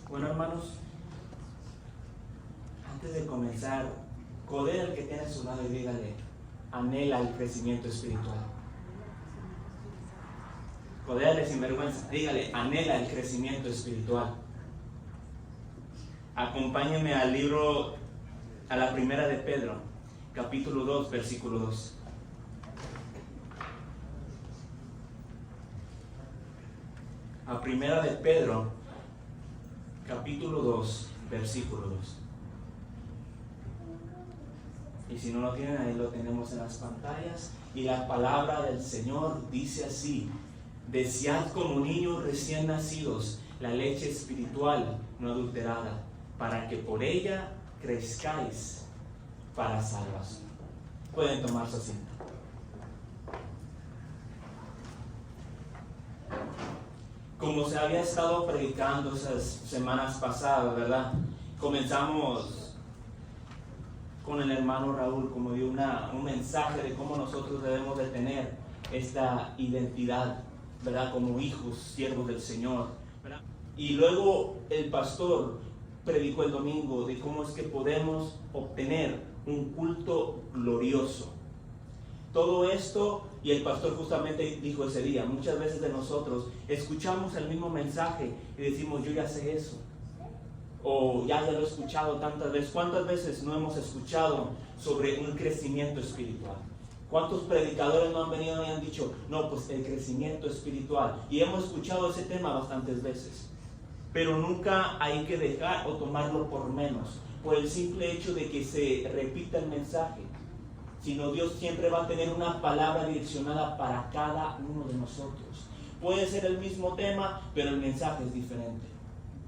Bueno, hermanos, antes de comenzar, codea al que tiene a su lado y dígale: anhela el crecimiento espiritual. Codéale sin vergüenza, dígale: anhela el crecimiento espiritual. Acompáñenme al libro, a la primera de Pedro, capítulo 2, versículo 2. A primera de Pedro, capítulo 2, versículo 2. Y si no lo tienen, ahí lo tenemos en las pantallas. Y la palabra del Señor dice así: desead como niños recién nacidos la leche espiritual no adulterada, para que por ella crezcáis para salvación. Pueden tomar su asiento. Como se había estado predicando esas semanas pasadas, ¿verdad? Comenzamos con el hermano Raúl, como dio un mensaje de cómo nosotros debemos de tener esta identidad, ¿verdad? Como hijos, siervos del Señor, ¿verdad? Y luego el pastor predicó el domingo de cómo es que podemos obtener un culto glorioso. Todo esto, y el pastor justamente dijo ese día, muchas veces de nosotros escuchamos el mismo mensaje y decimos: yo ya sé eso, o ya lo he escuchado tantas veces. ¿Cuántas veces no hemos escuchado sobre un crecimiento espiritual? ¿Cuántos predicadores no han venido y han dicho: no, pues el crecimiento espiritual? Y hemos escuchado ese tema bastantes veces, pero nunca hay que dejar o tomarlo por menos, por el simple hecho de que se repita el mensaje, sino Dios siempre va a tener una palabra direccionada para cada uno de nosotros. Puede ser el mismo tema, pero el mensaje es diferente.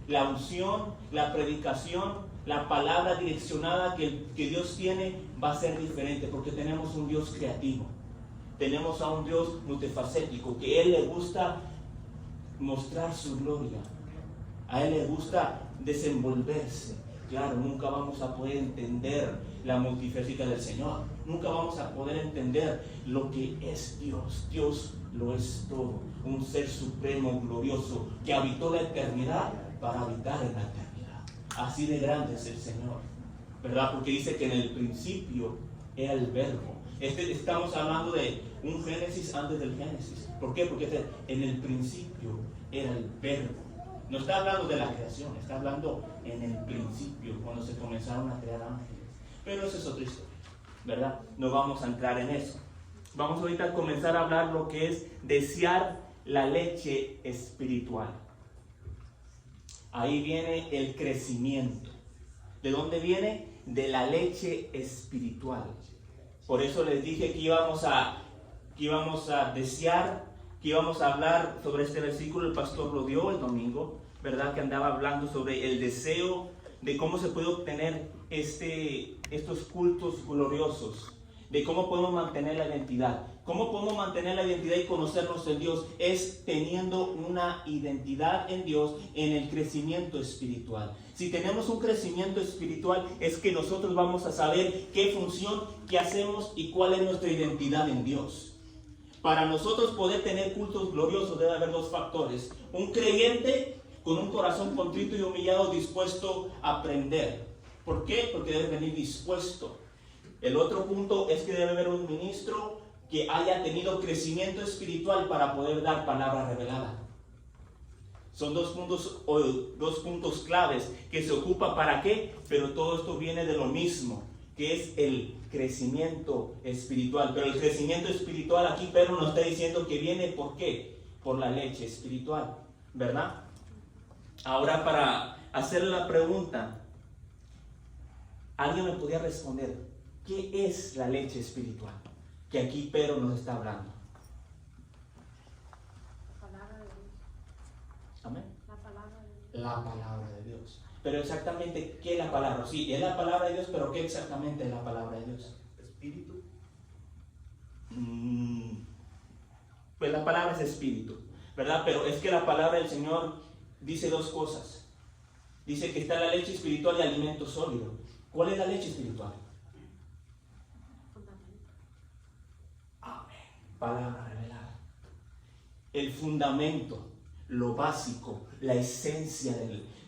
La unción, la predicación, la palabra direccionada que Dios tiene va a ser diferente, porque tenemos un Dios creativo. Tenemos a un Dios multifacético, que a Él le gusta mostrar su gloria. A Él le gusta desenvolverse. Claro, nunca vamos a poder entender la multifacética del Señor. Nunca vamos a poder entender lo que es Dios. Dios lo es todo. Un ser supremo, glorioso, que habitó la eternidad para habitar en la eternidad. Así de grande es el Señor, ¿verdad? Porque dice que en el principio era el verbo. Estamos hablando de un Génesis antes del Génesis. ¿Por qué? Porque en el principio era el verbo. No está hablando de la creación, está hablando en el principio, cuando se comenzaron a crear ángeles. Pero eso es otra historia, ¿verdad? No vamos a entrar en eso. Vamos ahorita a comenzar a hablar lo que es desear la leche espiritual. Ahí viene el crecimiento. ¿De dónde viene? De la leche espiritual. Por eso les dije que íbamos a desear, que íbamos a hablar sobre este versículo. El pastor lo dio el domingo, ¿verdad? Que andaba hablando sobre el deseo de cómo se puede obtener estos cultos gloriosos, de cómo podemos mantener la identidad. ¿Cómo podemos mantener la identidad y conocernos en Dios? Es teniendo una identidad en Dios, en el crecimiento espiritual. Si tenemos un crecimiento espiritual, es que nosotros vamos a saber qué función, qué hacemos y cuál es nuestra identidad en Dios. Para nosotros poder tener cultos gloriosos debe haber dos factores: un creyente con un corazón contrito y humillado, dispuesto a aprender. ¿Por qué? Porque debe venir dispuesto. El otro punto es que debe haber un ministro que haya tenido crecimiento espiritual para poder dar palabra revelada. Son dos puntos claves que se ocupa para qué, pero todo esto viene de lo mismo, que es el crecimiento espiritual. Pero el crecimiento espiritual aquí Pedro nos está diciendo que viene ¿por qué? Por la leche espiritual, ¿verdad? Ahora, para hacerle la pregunta, ¿alguien me podría responder qué es la leche espiritual? Que aquí Pedro nos está hablando. La palabra de Dios. Amén. La palabra de Dios. La palabra de Dios. Pero exactamente, ¿qué es la palabra? Sí, es la palabra de Dios, pero ¿qué exactamente es la palabra de Dios? Espíritu. Pues la palabra es espíritu, ¿verdad? Pero es que la palabra del Señor dice dos cosas. Dice que está la leche espiritual y alimento sólido. ¿Cuál es la leche espiritual? Amén. Palabra revelada. El fundamento. lo básico, la esencia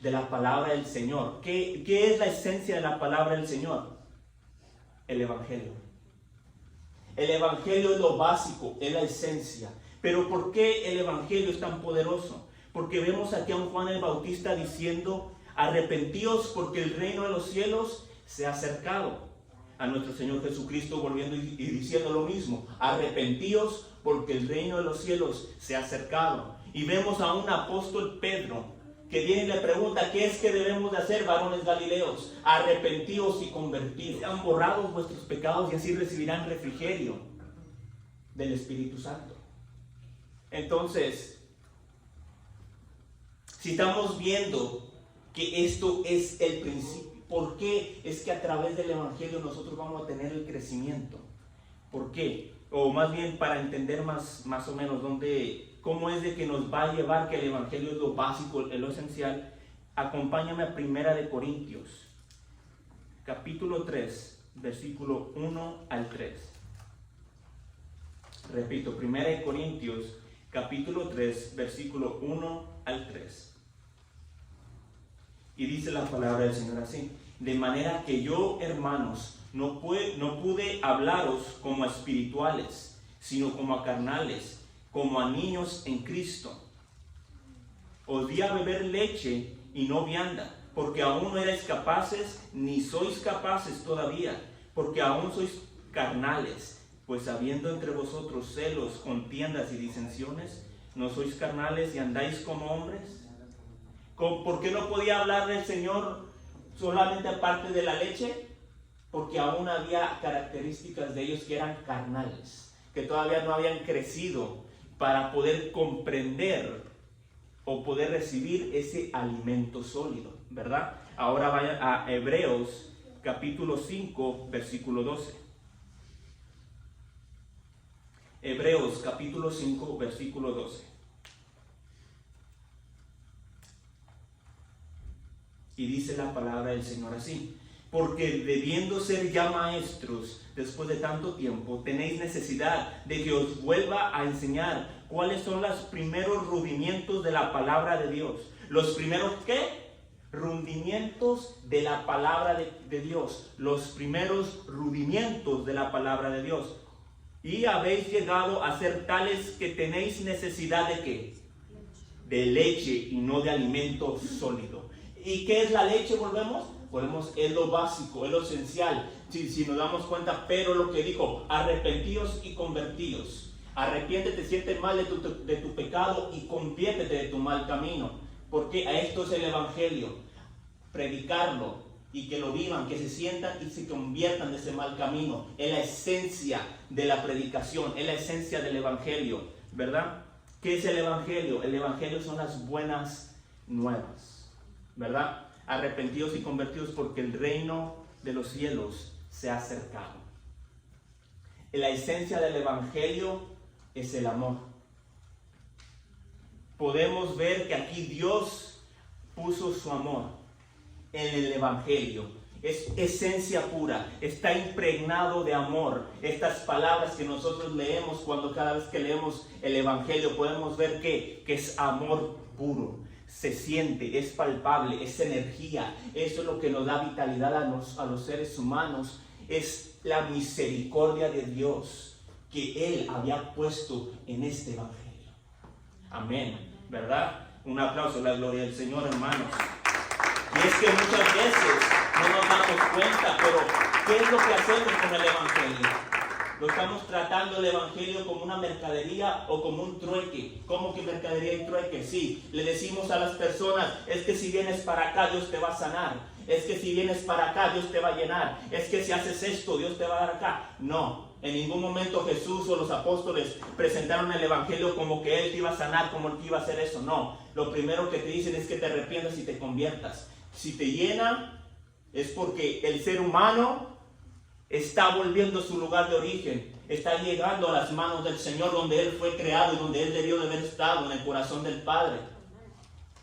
de la palabra del Señor. ¿Qué es la esencia de la palabra del Señor? El Evangelio. El Evangelio es lo básico, es la esencia. Pero ¿por qué el Evangelio es tan poderoso? Porque vemos aquí a un Juan el Bautista diciendo: arrepentíos porque el reino de los cielos se ha acercado. A nuestro Señor Jesucristo volviendo y diciendo lo mismo: arrepentíos porque el reino de los cielos se ha acercado. Y vemos a un apóstol Pedro que viene y le pregunta: ¿qué es que debemos de hacer, varones galileos? Arrepentíos y convertidos. Sean borrados vuestros pecados y así recibirán refrigerio del Espíritu Santo. Entonces, si estamos viendo que esto es el principio, ¿por qué es que a través del Evangelio nosotros vamos a tener el crecimiento? ¿Por qué? O más bien para entender más o menos cómo es de que nos va a llevar, que el Evangelio es lo básico, es lo esencial. Acompáñame a 1 Corintios, capítulo 3, versículo 1 al 3. Repito, 1 Corintios, capítulo 3, versículo 1 al 3. Y dice la palabra del Señor así: de manera que yo, hermanos, no pude hablaros como a espirituales, sino como a carnales, como a niños en Cristo. Os di a beber leche y no vianda, porque aún no erais capaces, ni sois capaces todavía, porque aún sois carnales. Pues habiendo entre vosotros celos, contiendas y disensiones, ¿no sois carnales y andáis como hombres? ¿Por qué no podía hablar del Señor solamente aparte de la leche? Porque aún había características de ellos que eran carnales, que todavía no habían crecido para poder comprender o poder recibir ese alimento sólido, ¿verdad? Ahora vayan a Hebreos capítulo 5, versículo 12. Hebreos capítulo 5, versículo 12. Y dice la palabra del Señor así: porque debiendo ser ya maestros después de tanto tiempo, tenéis necesidad de que os vuelva a enseñar cuáles son los primeros rudimientos de la palabra de Dios. ¿Los primeros qué? Rudimientos de la palabra de Dios. Los primeros rudimientos de la palabra de Dios. Y habéis llegado a ser tales que tenéis necesidad de ¿qué? De leche y no de alimento sólido. ¿Y qué es la leche? Volvemos, es lo básico, es lo esencial. Si nos damos cuenta, pero lo que dijo: arrepentíos y convertíos. Arrepiéntete, siente mal de tu pecado y conviértete de tu mal camino. Porque a esto es el Evangelio: predicarlo y que lo vivan, que se sientan y se conviertan de ese mal camino. Es la esencia de la predicación, es la esencia del Evangelio, ¿verdad? ¿Qué es el Evangelio? El Evangelio son las buenas nuevas, ¿verdad? Arrepentidos y convertidos porque el reino de los cielos se ha acercado. La esencia del Evangelio es el amor. Podemos ver que aquí Dios puso su amor en el Evangelio. Es esencia pura, está impregnado de amor. Estas palabras que nosotros leemos, cada vez que leemos el Evangelio, podemos ver que es amor puro. Se siente, es palpable, es energía. Eso es lo que nos da vitalidad a los seres humanos. Es la misericordia de Dios que Él había puesto en este Evangelio. Amén, ¿verdad? Un aplauso a la gloria del Señor, hermanos. Y es que muchas veces no nos damos cuenta, pero ¿qué es lo que hacemos con el Evangelio? Lo estamos tratando el Evangelio como una mercadería o como un trueque. ¿Cómo que mercadería y trueque? Sí, le decimos a las personas: es que si vienes para acá, Dios te va a sanar. Es que si vienes para acá, Dios te va a llenar. Es que si haces esto, Dios te va a dar acá. No, en ningún momento Jesús o los apóstoles presentaron el Evangelio como que Él te iba a sanar, como Él te iba a hacer eso. No, lo primero que te dicen es que te arrepientas y te conviertas. Si te llena, es porque el ser humano está volviendo a su lugar de origen, está llegando a las manos del Señor, donde Él fue creado y donde Él debió de haber estado, en el corazón del Padre.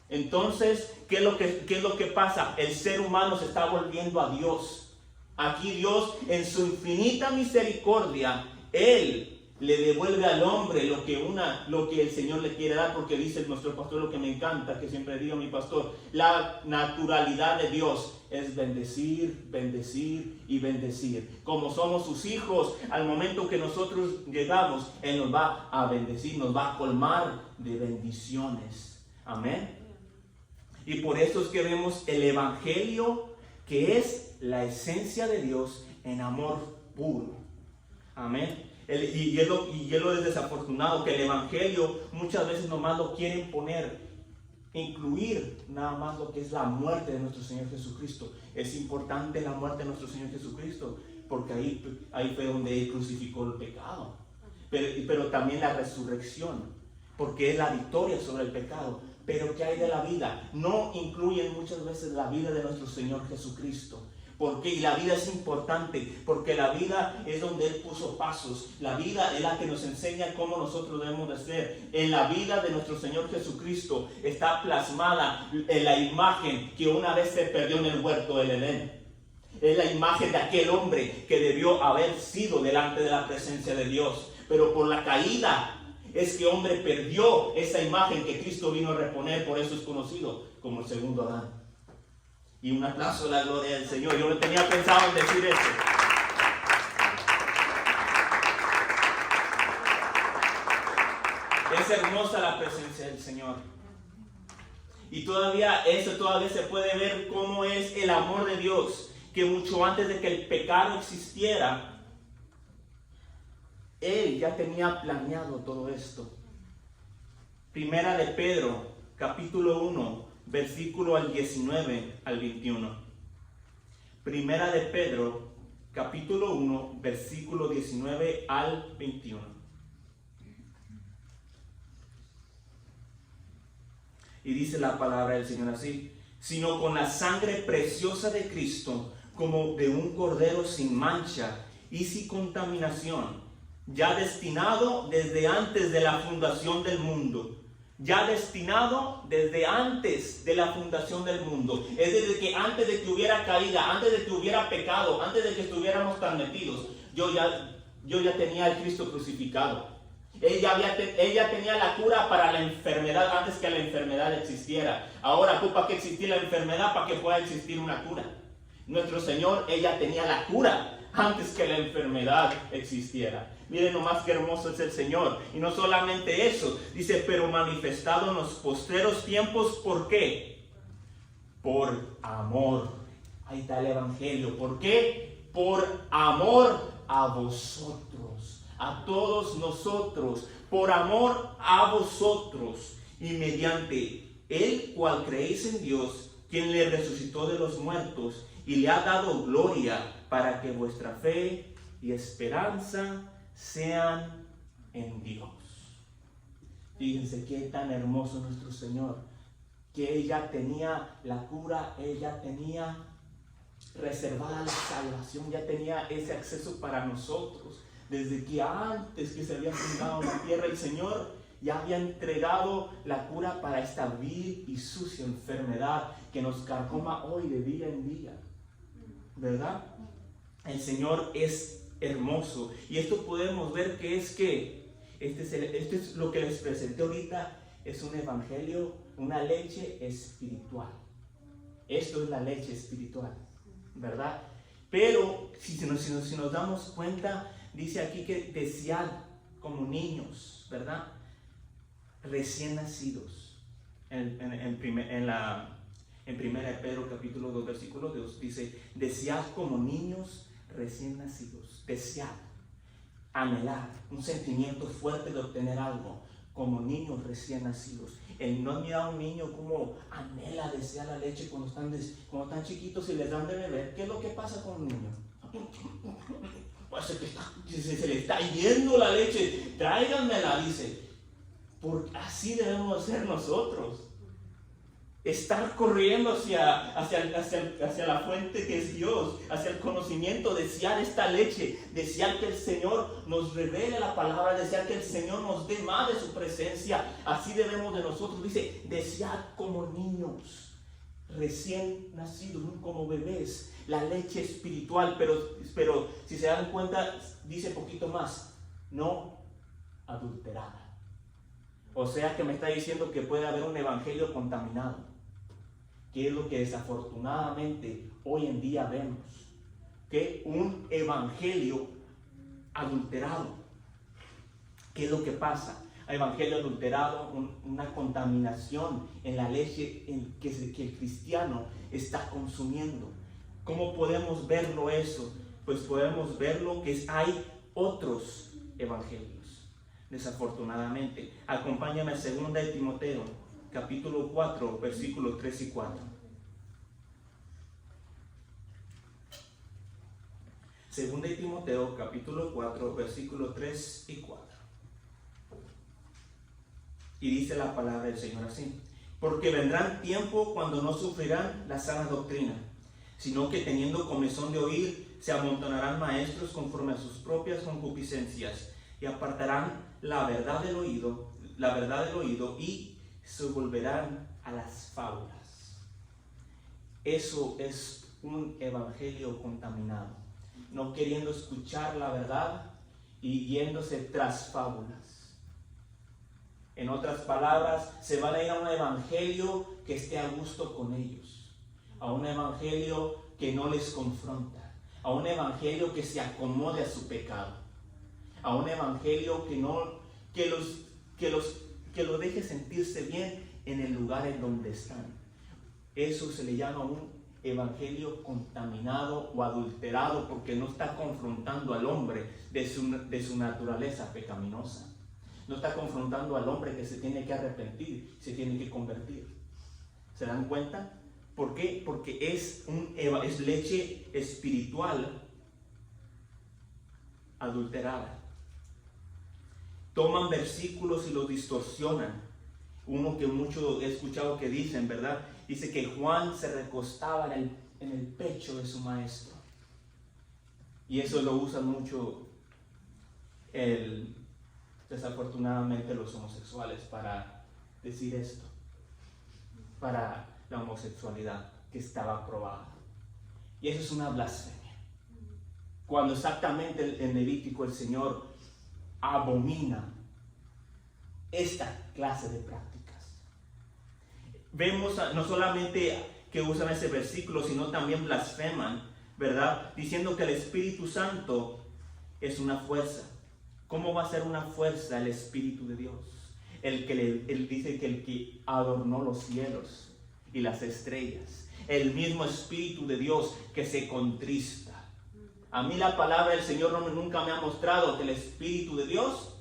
Entonces, ¿qué es lo que pasa? El ser humano se está volviendo a Dios. Aquí Dios, en su infinita misericordia, Él le devuelve al hombre lo que el Señor le quiere dar, porque dice nuestro pastor, lo que me encanta, que siempre diga mi pastor, la naturalidad de Dios es bendecir, bendecir y bendecir. Como somos sus hijos, al momento que nosotros llegamos, Él nos va a bendecir, nos va a colmar de bendiciones. Amén. Y por eso es que vemos el Evangelio, que es la esencia de Dios en amor puro. Amén. Y es lo desafortunado, que el Evangelio muchas veces nomás lo quieren incluir nada más lo que es la muerte de nuestro Señor Jesucristo. Es importante la muerte de nuestro Señor Jesucristo, porque ahí fue donde Él crucificó el pecado. Pero también la resurrección, porque es la victoria sobre el pecado. Pero ¿qué hay de la vida? No incluyen muchas veces la vida de nuestro Señor Jesucristo. Porque la vida es importante, porque la vida es donde Él puso pasos. La vida es la que nos enseña cómo nosotros debemos de ser. En la vida de nuestro Señor Jesucristo está plasmada en la imagen que una vez se perdió en el huerto del Edén. Es la imagen de aquel hombre que debió haber sido delante de la presencia de Dios. Pero por la caída, este hombre perdió esa imagen que Cristo vino a reponer. Por eso es conocido como el segundo Adán. Y un aplauso a la gloria del Señor. Yo no tenía pensado en decir eso. Es hermosa la presencia del Señor. Y todavía se puede ver cómo es el amor de Dios. Que mucho antes de que el pecado existiera, Él ya tenía planeado todo esto. Primera de Pedro, capítulo 1. Versículo al 19 al 21. Primera de Pedro, capítulo 1, versículo 19 al 21. Y dice la palabra del Señor así: sino con la sangre preciosa de Cristo, como de un cordero sin mancha y sin contaminación, ya destinado desde antes de la fundación del mundo. Ya destinado desde antes de la fundación del mundo. Es desde que antes de que hubiera caída, antes de que hubiera pecado, antes de que estuviéramos tan metidos, yo ya tenía al Cristo crucificado. Ella tenía la cura para la enfermedad antes que la enfermedad existiera. Ahora ocupa que existiera la enfermedad para que pueda existir una cura. Nuestro Señor, ella tenía la cura antes que la enfermedad existiera. Miren nomás qué hermoso es el Señor. Y no solamente eso, dice, pero manifestado en los postreros tiempos, ¿por qué? Por amor. Ahí está el Evangelio. ¿Por qué? Por amor a vosotros, a todos nosotros, por amor a vosotros, y mediante el cual creéis en Dios, quien le resucitó de los muertos y le ha dado gloria, para que vuestra fe y esperanza sean en Dios. Fíjense qué tan hermoso nuestro Señor, que ella tenía la cura, ella tenía reservada la salvación, ya tenía ese acceso para nosotros. Desde que antes que se había fundado la tierra, el Señor ya había entregado la cura para esta vil y sucia enfermedad que nos carcoma hoy de día en día. ¿Verdad? El Señor es hermoso. Y esto podemos ver que este es lo que les presenté ahorita. Es un evangelio, una leche espiritual. Esto es la leche espiritual, ¿verdad? Pero si nos damos cuenta, dice aquí que desead como niños, ¿verdad? Recién nacidos. En primera de Pedro capítulo 2 versículo 2 dice: desead como niños recién nacidos. Desead, anhelar, un sentimiento fuerte de obtener algo, como niños recién nacidos. No mira a un niño como anhela, desea la leche cuando están chiquitos y les dan de beber. ¿Qué es lo que pasa con un niño? Pues se le está yendo la leche, tráiganmela, dice. Porque así debemos ser nosotros. Estar corriendo hacia la fuente que es Dios, hacia el conocimiento, desear esta leche, desear que el Señor nos revele la palabra, desear que el Señor nos dé más de su presencia. Así debemos de nosotros, dice, desear como niños recién nacidos, como bebés, la leche espiritual. Pero si se dan cuenta, dice poquito más, no adulterada. O sea que me está diciendo que puede haber un evangelio contaminado, que es lo que desafortunadamente hoy en día vemos, que un evangelio adulterado. ¿Qué es lo que pasa? Evangelio adulterado, una contaminación en la leche que el cristiano está consumiendo. ¿Cómo podemos verlo eso? Pues podemos verlo que hay otros evangelios, desafortunadamente. Acompáñame a 2 de Timoteo, capítulo 4, versículos 3 y 4. 2 de Timoteo, capítulo 4, versículos 3 y 4. Y dice la palabra del Señor así: porque vendrán tiempos cuando no sufrirán la sana doctrina, sino que teniendo comezón de oír, se amontonarán maestros conforme a sus propias concupiscencias, y apartarán la verdad del oído, y se volverán a las fábulas. Eso es un evangelio contaminado, no queriendo escuchar la verdad y yéndose tras fábulas. En otras palabras, se van a ir a un evangelio que esté a gusto con ellos, a un evangelio que no les confronta, a un evangelio que se acomode a su pecado, a un evangelio que los deje sentirse bien en el lugar en donde están. Eso se le llama un evangelio contaminado o adulterado, porque no está confrontando al hombre de su naturaleza pecaminosa. No está confrontando al hombre que se tiene que arrepentir, se tiene que convertir. ¿Se dan cuenta? ¿Por qué? Porque es leche espiritual adulterada. Toman versículos y los distorsionan. Uno que mucho he escuchado que dicen, ¿verdad? Dice que Juan se recostaba en el pecho de su maestro. Y eso lo usan mucho desafortunadamente los homosexuales para decir esto, para la homosexualidad que estaba aprobada. Y eso es una blasfemia, cuando exactamente en Levítico el Señor abomina esta clase de prácticas. Vemos no solamente que usan ese versículo, sino también blasfeman, ¿verdad? Diciendo que el Espíritu Santo es una fuerza. ¿Cómo va a ser una fuerza el Espíritu de Dios? Él dice que el que adornó los cielos y las estrellas, el mismo Espíritu de Dios que se contrista. A mí la palabra del Señor nunca me ha mostrado que el Espíritu de Dios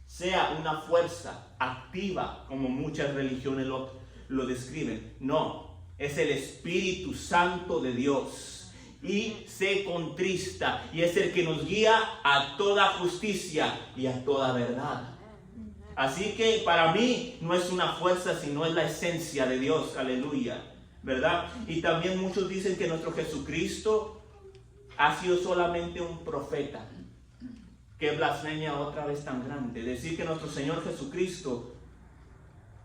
sea una fuerza activa como muchas religiones lo describen. No, es el Espíritu Santo de Dios. Y se contrista, y es el que nos guía a toda justicia y a toda verdad. Así que para mí no es una fuerza, sino es la esencia de Dios, aleluya, ¿verdad? Y también muchos dicen que nuestro Jesucristo ha sido solamente un profeta. Qué blasfemia otra vez tan grande, decir que nuestro Señor Jesucristo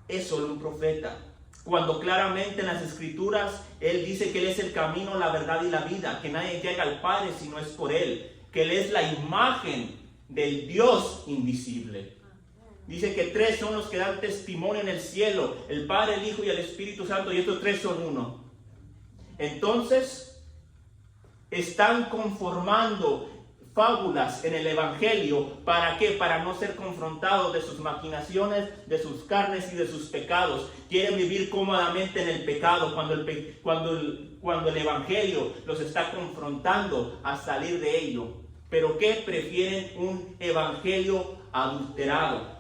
es solo un profeta, cuando claramente en las Escrituras Él dice que Él es el camino, la verdad y la vida, que nadie llega al Padre si no es por Él, que Él es la imagen del Dios invisible. Dice que 3 son los que dan testimonio en el cielo: el Padre, el Hijo y el Espíritu Santo, y estos 3 son uno. Entonces, están conformando fábulas en el Evangelio. ¿Para qué? Para no ser confrontados de sus maquinaciones, de sus carnes y de sus pecados. Quieren vivir cómodamente en el pecado cuando el Evangelio los está confrontando a salir de ello. ¿Pero qué? Prefieren un Evangelio adulterado.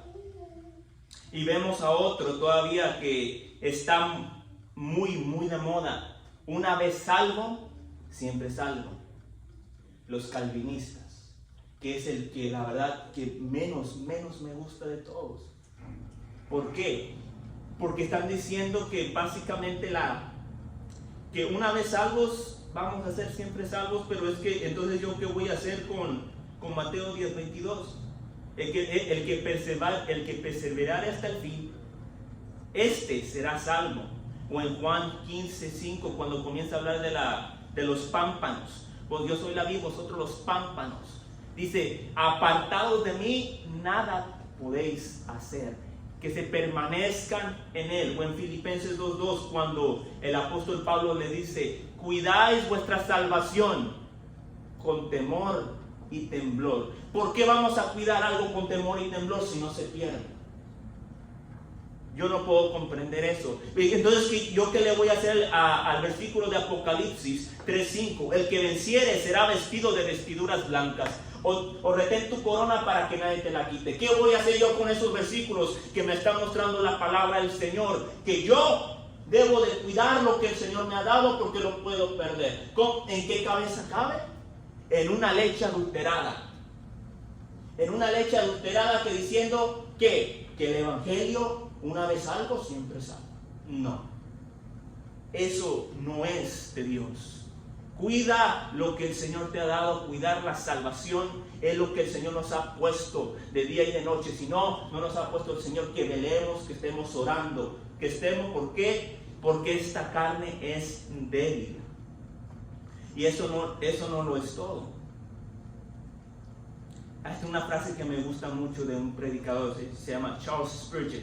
Y vemos a otro todavía que está muy, muy de moda. Una vez salvo, siempre salvo. Los calvinistas, que es el que la verdad que menos me gusta de todos. ¿Por qué? Porque están diciendo que básicamente que una vez salvos vamos a ser siempre salvos, pero es que entonces yo qué voy a hacer con Mateo 10:22. El que perseverare hasta el fin, este será salvo. O en Juan 15:5, cuando comienza a hablar de los pámpanos: pues yo soy la vid, vosotros los pámpanos. Dice, apartados de mí, nada podéis hacer. Que se permanezcan en él. O en Filipenses 2:2, cuando el apóstol Pablo le dice, cuidáis vuestra salvación con temor y temblor. ¿Por qué vamos a cuidar algo con temor y temblor si no se pierde? Yo no puedo comprender eso. Entonces, ¿yo qué le voy a hacer al versículo de Apocalipsis 3:5? El que venciere será vestido de vestiduras blancas. O retén tu corona para que nadie te la quite. ¿Qué voy a hacer yo con esos versículos que me están mostrando la palabra del Señor? Que yo debo de cuidar lo que el Señor me ha dado porque lo puedo perder. ¿En qué cabeza cabe? En una leche adulterada. En una leche adulterada que diciendo que el Evangelio, una vez salvo, siempre salvo. No. Eso no es de Dios. Cuida lo que el Señor te ha dado. Cuidar la salvación es lo que el Señor nos ha puesto de día y de noche. Si no, no nos ha puesto el Señor que velemos, que estemos orando, que estemos. ¿Por qué? Porque esta carne es débil. Y eso no lo es todo. Hay una frase que me gusta mucho de un predicador, se llama Charles Spurgeon,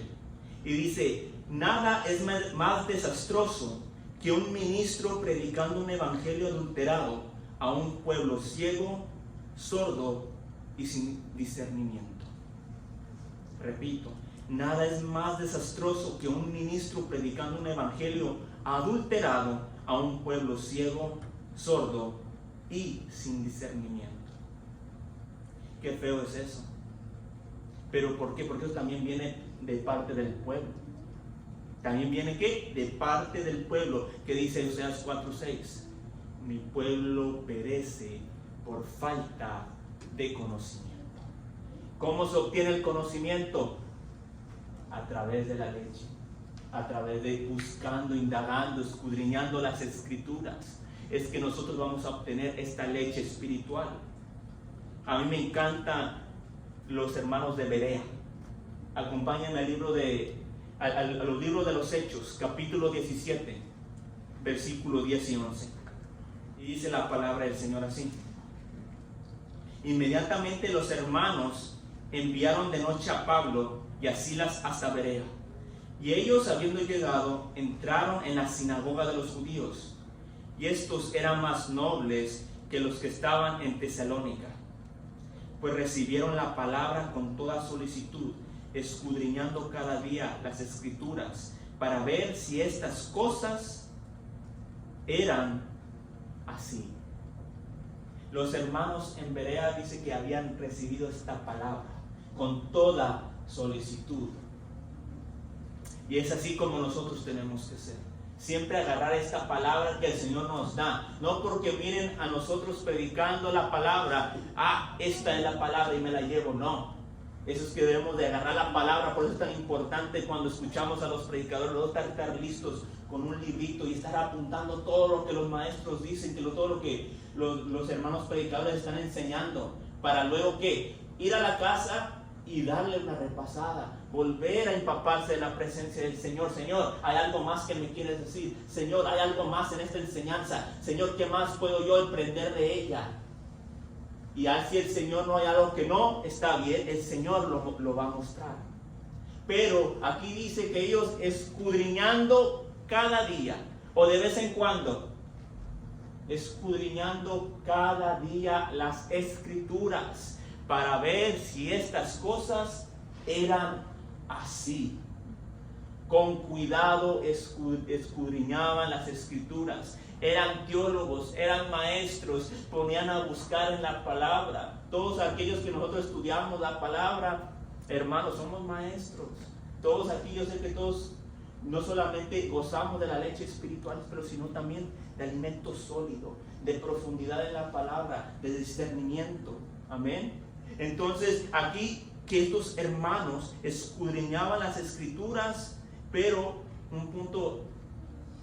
y dice, nada es más desastroso que un ministro predicando un evangelio adulterado a un pueblo ciego, sordo y sin discernimiento. Repito, nada es más desastroso que un ministro predicando un evangelio adulterado a un pueblo ciego, sordo y sin discernimiento. Qué feo es eso. ¿Pero por qué? Porque eso también viene de parte del pueblo. También viene ¿qué? De parte del pueblo, que dice Oseas 4:6. Mi pueblo perece por falta de conocimiento. ¿Cómo se obtiene el conocimiento? A través de la leche. A través de buscando, indagando, escudriñando las escrituras. Es que nosotros vamos a obtener esta leche espiritual. A mí me encantan los hermanos de Berea. Acompáñenme a los libros de los Hechos, capítulo 17, versículo 10 y 11. Y dice la palabra del Señor así. Inmediatamente los hermanos enviaron de noche a Pablo y a Silas hasta Berea. Y ellos, habiendo llegado, entraron en la sinagoga de los judíos. Y estos eran más nobles que los que estaban en Tesalónica, pues recibieron la palabra con toda solicitud, escudriñando cada día las escrituras para ver si estas cosas eran así. Los hermanos en Berea dice que habían recibido esta palabra con toda solicitud. Y es así como nosotros tenemos que ser. Siempre agarrar esta palabra que el Señor nos da. No porque miren a nosotros predicando la palabra, esta es la palabra y me la llevo. No. Eso es que debemos de agarrar la palabra. Por eso es tan importante cuando escuchamos a los predicadores, luego estar listos con un librito y estar apuntando todo lo que los maestros dicen, todo lo que los hermanos predicadores están enseñando, para luego ¿qué? Ir a la casa y darle una repasada, volver a empaparse de la presencia del Señor. Señor, ¿hay algo más que me quieres decir? Señor, ¿hay algo más en esta enseñanza? Señor, ¿qué más puedo yo aprender de ella? Y si el Señor no hay algo que no está bien, el Señor lo va a mostrar. Pero aquí dice que ellos escudriñando cada día, o de vez en cuando, escudriñando cada día las escrituras, para ver si estas cosas eran así. Con cuidado escudriñaban las escrituras. Eran teólogos, eran maestros, ponían a buscar en la palabra. Todos aquellos que nosotros estudiamos la palabra, hermanos, somos maestros. Todos aquí, yo sé que todos no solamente gozamos de la leche espiritual, pero sino también de alimento sólido, de profundidad en la palabra, de discernimiento. Amén. Entonces aquí que estos hermanos escudriñaban las escrituras, pero un punto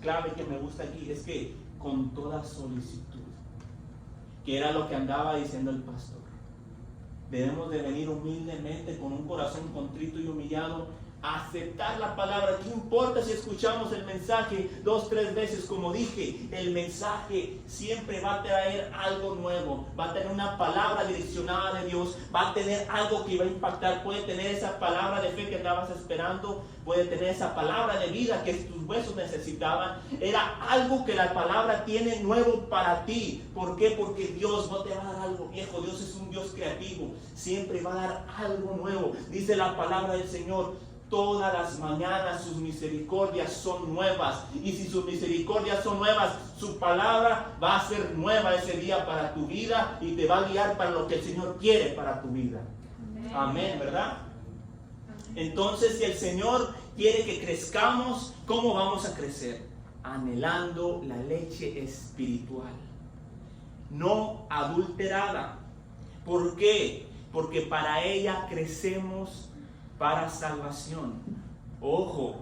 clave que me gusta aquí es que con toda solicitud, que era lo que andaba diciendo el pastor. Debemos de venir humildemente con un corazón contrito y humillado aceptar la palabra. ¿Qué importa si escuchamos el mensaje 2, 3 veces? Como dije, el mensaje siempre va a traer algo nuevo, va a tener una palabra direccionada de Dios, va a tener algo que va a impactar. Puede tener esa palabra de fe que estabas esperando, puede tener esa palabra de vida que tus huesos necesitaban. Era algo que la palabra tiene nuevo para ti. ¿Por qué? Porque Dios no te va a dar algo viejo. Dios es un Dios creativo, siempre va a dar algo nuevo. Dice la palabra del Señor: todas las mañanas sus misericordias son nuevas. Y si sus misericordias son nuevas, su palabra va a ser nueva ese día para tu vida y te va a guiar para lo que el Señor quiere para tu vida. Amén, ¿verdad? Entonces, si el Señor quiere que crezcamos, ¿cómo vamos a crecer? Anhelando la leche espiritual, no adulterada. ¿Por qué? Porque para ella crecemos para salvación. Ojo,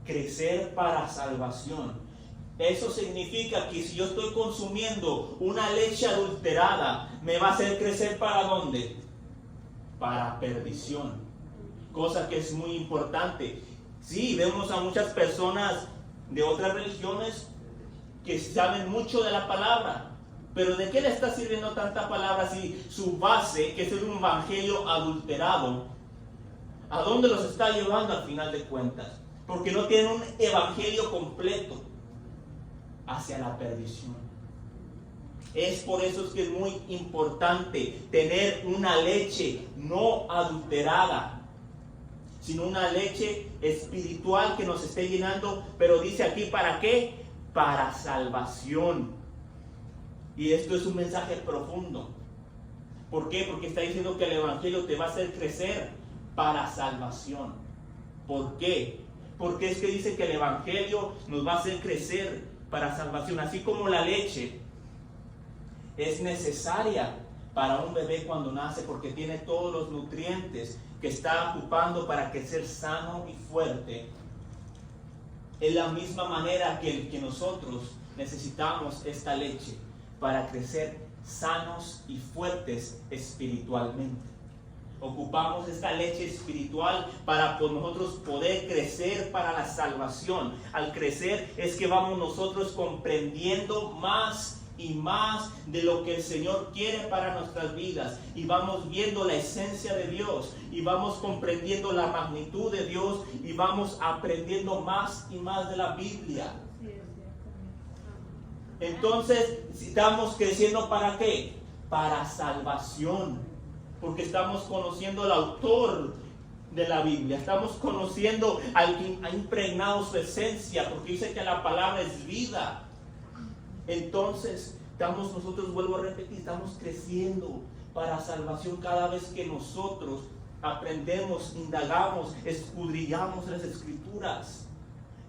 crecer para salvación. Eso significa que si yo estoy consumiendo una leche adulterada, me va a hacer crecer ¿para dónde? Para perdición. Cosa que es muy importante. Sí, vemos a muchas personas de otras religiones que saben mucho de la palabra, pero ¿de qué le está sirviendo tanta palabra si su base, que es un evangelio adulterado, a dónde los está llevando al final de cuentas? Porque no tienen un evangelio completo, hacia la perdición. Es por eso que es muy importante tener una leche no adulterada, sino una leche espiritual que nos esté llenando. Pero dice aquí, ¿para qué? Para salvación. Y esto es un mensaje profundo. ¿Por qué? Porque está diciendo que el evangelio te va a hacer crecer para salvación. ¿Por qué? Porque es que dice que el evangelio nos va a hacer crecer para salvación. Así como la leche es necesaria para un bebé cuando nace, porque tiene todos los nutrientes que está ocupando para crecer sano y fuerte. Es la misma manera que nosotros necesitamos esta leche para crecer sanos y fuertes espiritualmente. Ocupamos esta leche espiritual para nosotros poder crecer para la salvación. Al crecer es que vamos nosotros comprendiendo más y más de lo que el Señor quiere para nuestras vidas, y vamos viendo la esencia de Dios, y vamos comprendiendo la magnitud de Dios, y vamos aprendiendo más y más de la Biblia. Entonces, estamos creciendo ¿para qué? Para salvación, porque estamos conociendo al autor de la Biblia, estamos conociendo al que ha impregnado su esencia, porque dice que la palabra es vida. Entonces, nosotros, vuelvo a repetir, estamos creciendo para salvación cada vez que nosotros aprendemos, indagamos, escudriñamos las Escrituras.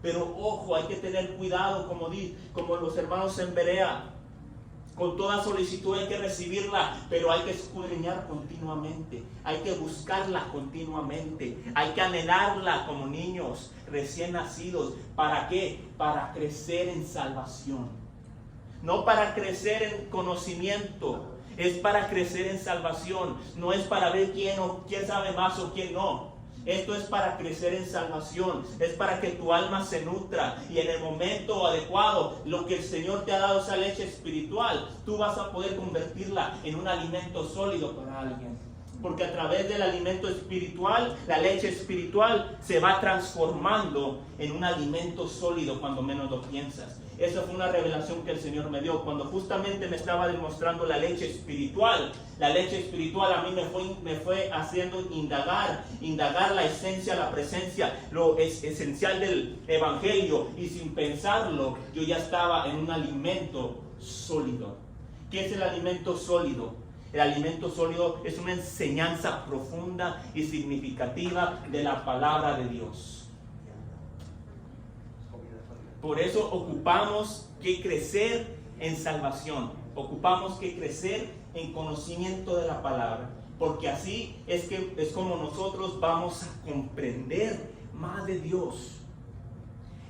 Pero ojo, hay que tener cuidado, como los hermanos en Berea. Con toda solicitud hay que recibirla, pero hay que escudriñar continuamente, hay que buscarla continuamente, hay que anhelarla como niños recién nacidos. ¿Para qué? Para crecer en salvación. No para crecer en conocimiento, es para crecer en salvación. No es para ver quién sabe más o quién no. Esto es para crecer en salvación, es para que tu alma se nutra, y en el momento adecuado, lo que el Señor te ha dado, esa leche espiritual, tú vas a poder convertirla en un alimento sólido para alguien. Porque a través del alimento espiritual, la leche espiritual se va transformando en un alimento sólido cuando menos lo piensas. Esa fue una revelación que el Señor me dio cuando justamente me estaba demostrando la leche espiritual. La leche espiritual a mí me fue haciendo indagar la esencia, la presencia, lo esencial del evangelio, y sin pensarlo yo ya estaba en un alimento sólido. ¿Qué es el alimento sólido? El alimento sólido es una enseñanza profunda y significativa de la palabra de Dios. Por eso ocupamos que crecer en salvación, ocupamos que crecer en conocimiento de la palabra, porque así es como nosotros vamos a comprender más de Dios.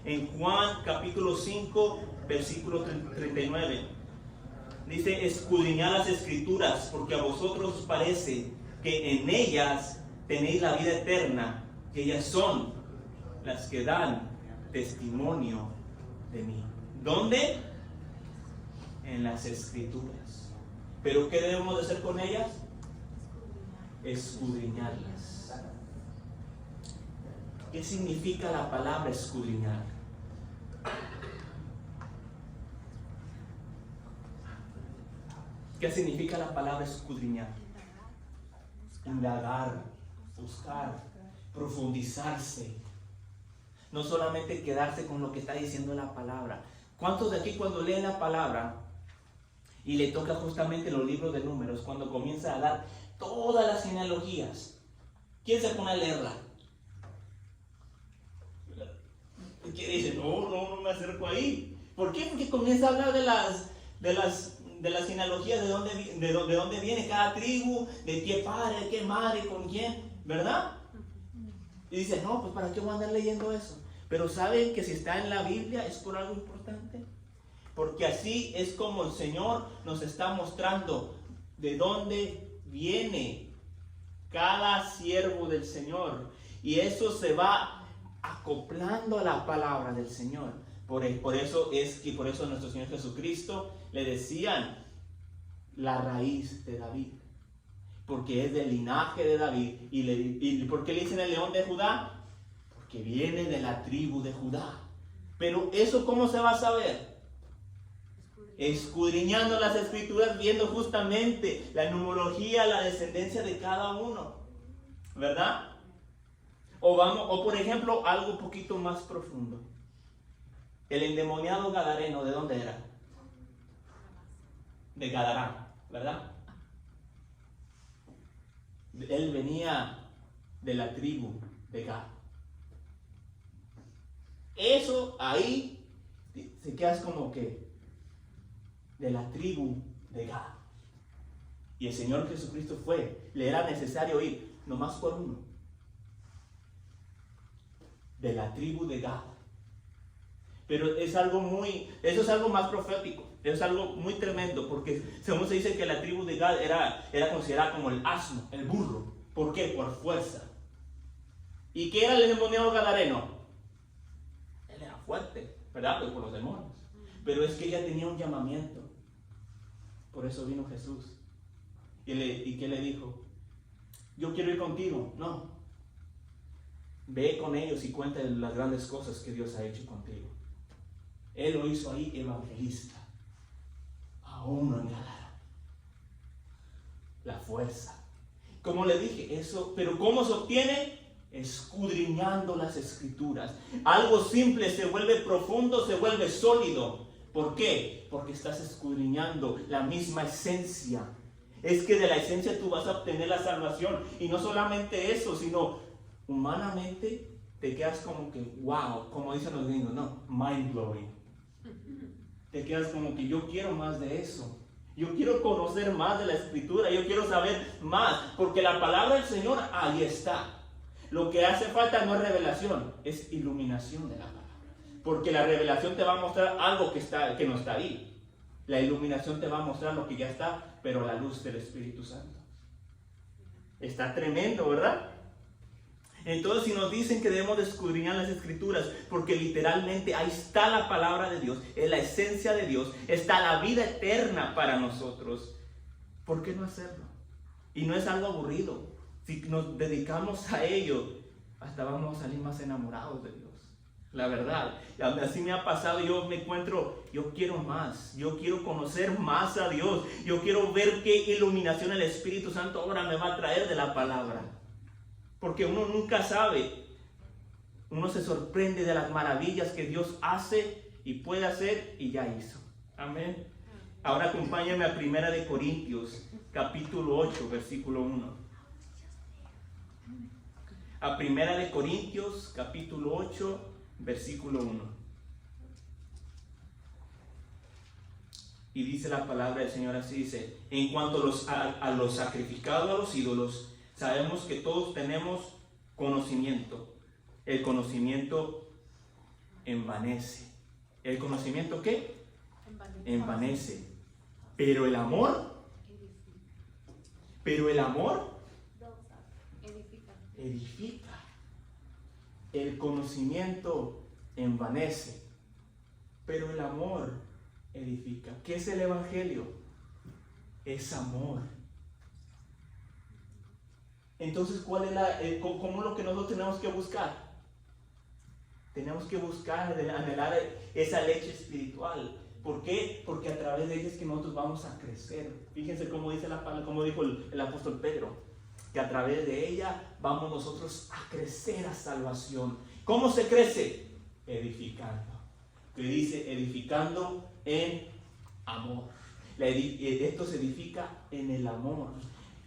En Juan capítulo 5, versículo 39, dice: escudriñad las Escrituras, porque a vosotros os parece que en ellas tenéis la vida eterna, que ellas son las que dan testimonio de mí. ¿Dónde? En las Escrituras. ¿Pero qué debemos de hacer con ellas? Escudriñarlas. ¿Qué significa la palabra escudriñar? ¿Qué significa la palabra escudriñar? Indagar, buscar, profundizarse. No solamente quedarse con lo que está diciendo la palabra. ¿Cuántos de aquí cuando leen la palabra y le toca justamente los libros de Números, cuando comienza a dar todas las genealogías, quién se pone a leerla? ¿Qué dice? No me acerco ahí. ¿Por qué? Porque comienza a hablar de las genealogías, de dónde viene cada tribu, de qué padre, de qué madre, con quién, ¿verdad? Y dice, no, pues ¿para qué voy a andar leyendo eso? Pero ¿saben que si está en la Biblia es por algo importante? Porque así es como el Señor nos está mostrando de dónde viene cada siervo del Señor. Y eso se va acoplando a la palabra del Señor. Por eso nuestro Señor Jesucristo le decían la raíz de David, porque es del linaje de David. ¿Y por qué le dicen el león de Judá? Porque viene de la tribu de Judá. Pero eso ¿cómo se va a saber? Escudriñando las Escrituras, viendo justamente la numerología, la descendencia de cada uno, ¿verdad? O por ejemplo, algo un poquito más profundo. El endemoniado gadareno, ¿de dónde era? De Gadarán, ¿verdad? Él venía de la tribu de Gad. Eso ahí se queda como que de la tribu de Gad. Y el Señor Jesucristo le era necesario ir nomás por uno. De la tribu de Gad. Pero eso es algo más profético. Eso es algo muy tremendo, porque según se dice que la tribu de Gad era considerada como el asno, el burro. ¿Por qué? Por fuerza. ¿Y qué era el endemoniado gadareno? Él era fuerte, ¿verdad? Pues por los demonios. Pero es que ella tenía un llamamiento. Por eso vino Jesús. ¿Y qué le dijo? Yo quiero ir contigo. No. Ve con ellos y cuéntale las grandes cosas que Dios ha hecho contigo. Él lo hizo ahí evangelista. Aún no en Gadara. La fuerza. Como le dije, eso, pero ¿cómo se obtiene? Escudriñando las Escrituras. Algo simple se vuelve profundo, se vuelve sólido. ¿Por qué? Porque estás escudriñando la misma esencia. Es que de la esencia tú vas a obtener la salvación. Y no solamente eso, sino humanamente te quedas como que, wow, como dicen los gringos, no, mind blowing. Te quedas como que yo quiero más de eso. Yo quiero conocer más de la Escritura. Yo quiero saber más. Porque la palabra del Señor ahí está. Lo que hace falta no es revelación, es iluminación de la palabra. Porque la revelación te va a mostrar algo que no está ahí. La iluminación te va a mostrar lo que ya está, pero la luz del Espíritu Santo. Está tremendo, ¿verdad? Entonces, si nos dicen que debemos de escudriñar las Escrituras, porque literalmente ahí está la palabra de Dios, es la esencia de Dios, está la vida eterna para nosotros, ¿por qué no hacerlo? Y no es algo aburrido. Si nos dedicamos a ello, hasta vamos a salir más enamorados de Dios. La verdad, así me ha pasado. Yo quiero más, yo quiero conocer más a Dios, yo quiero ver qué iluminación el Espíritu Santo ahora me va a traer de la palabra. Porque uno nunca sabe, uno se sorprende de las maravillas que Dios hace y puede hacer y ya hizo. Amén. Ahora acompáñame a 1 Corintios, capítulo 8, versículo 1. A 1 Corintios, capítulo 8, versículo 1. Y dice la palabra del Señor así, dice: en cuanto a los sacrificados a los ídolos, sabemos que todos tenemos conocimiento. El conocimiento envanece. ¿El conocimiento qué? Envanece. Pero el amor edifica. el conocimiento envanece, pero el amor edifica. ¿Qué es el Evangelio? Es amor. Entonces, ¿cuál es cómo lo que nosotros tenemos que buscar? Tenemos que buscar, anhelar esa leche espiritual. ¿Por qué? Porque a través de ella es que nosotros vamos a crecer. Fíjense cómo dice la palabra, como dijo el apóstol Pedro, que a través de ella vamos nosotros a crecer a salvación. ¿Cómo se crece? Edificando. Que dice edificando en amor. Esto se edifica en el amor.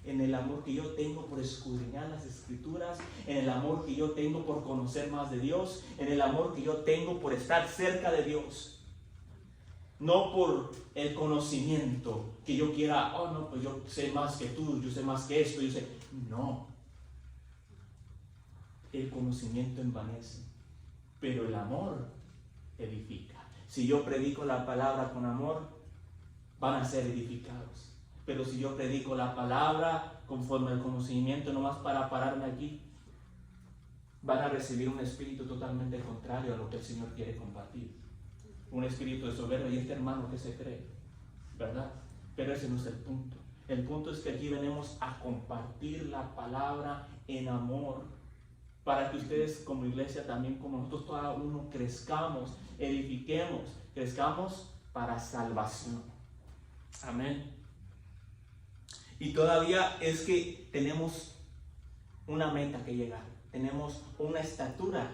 En el amor que yo tengo por escudriñar las Escrituras, en el amor que yo tengo por conocer más de Dios, en el amor que yo tengo por estar cerca de Dios. No por el conocimiento que yo quiera, oh no, pues yo sé más que tú, yo sé más que esto, yo sé. No. El conocimiento envanece, pero el amor edifica. Si yo predico la palabra con amor, van a ser edificados. Pero si yo predico la palabra conforme al conocimiento, nomás para pararme aquí, van a recibir un espíritu totalmente contrario a lo que el Señor quiere compartir. Un espíritu de soberbia y este hermano que se cree, ¿verdad? Pero ese no es el punto. El punto es que aquí venimos a compartir la palabra en amor, para que ustedes como iglesia también, como nosotros cada uno crezcamos, edifiquemos, crezcamos para salvación. Amén. Y todavía es que tenemos una meta que llegar, tenemos una estatura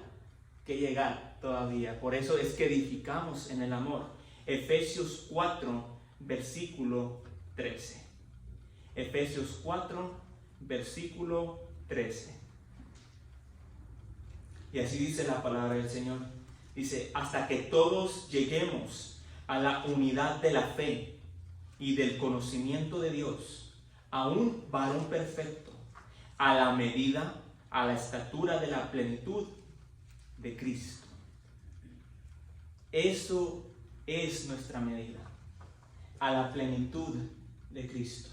que llegar todavía. Por eso es que edificamos en el amor. Efesios 4, versículo 13. Efesios 4, versículo 13. Y así dice la palabra del Señor. Dice, hasta que todos lleguemos a la unidad de la fe y del conocimiento de Dios, a un varón perfecto, a la medida, a la estatura de la plenitud de Cristo. Eso es nuestra medida, a la plenitud de Cristo.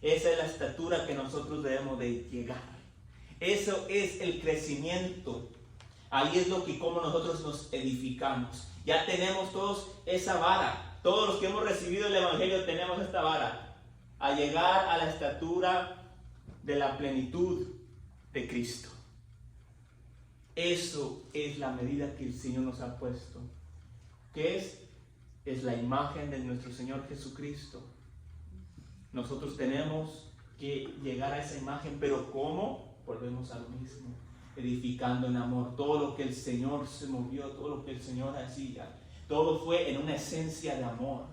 Esa es la estatura que nosotros debemos de llegar. Eso es el crecimiento. Ahí es lo que como nosotros nos edificamos. Ya tenemos todos esa vara. Todos los que hemos recibido el Evangelio tenemos esta vara. A llegar a la estatura de la plenitud de Cristo. Eso es la medida que el Señor nos ha puesto. ¿Qué es? Es la imagen de nuestro Señor Jesucristo. Nosotros tenemos que llegar a esa imagen, pero ¿cómo? Volvemos a lo mismo, edificando en amor. Todo lo que el Señor se movió, todo lo que el Señor hacía, todo fue en una esencia de amor.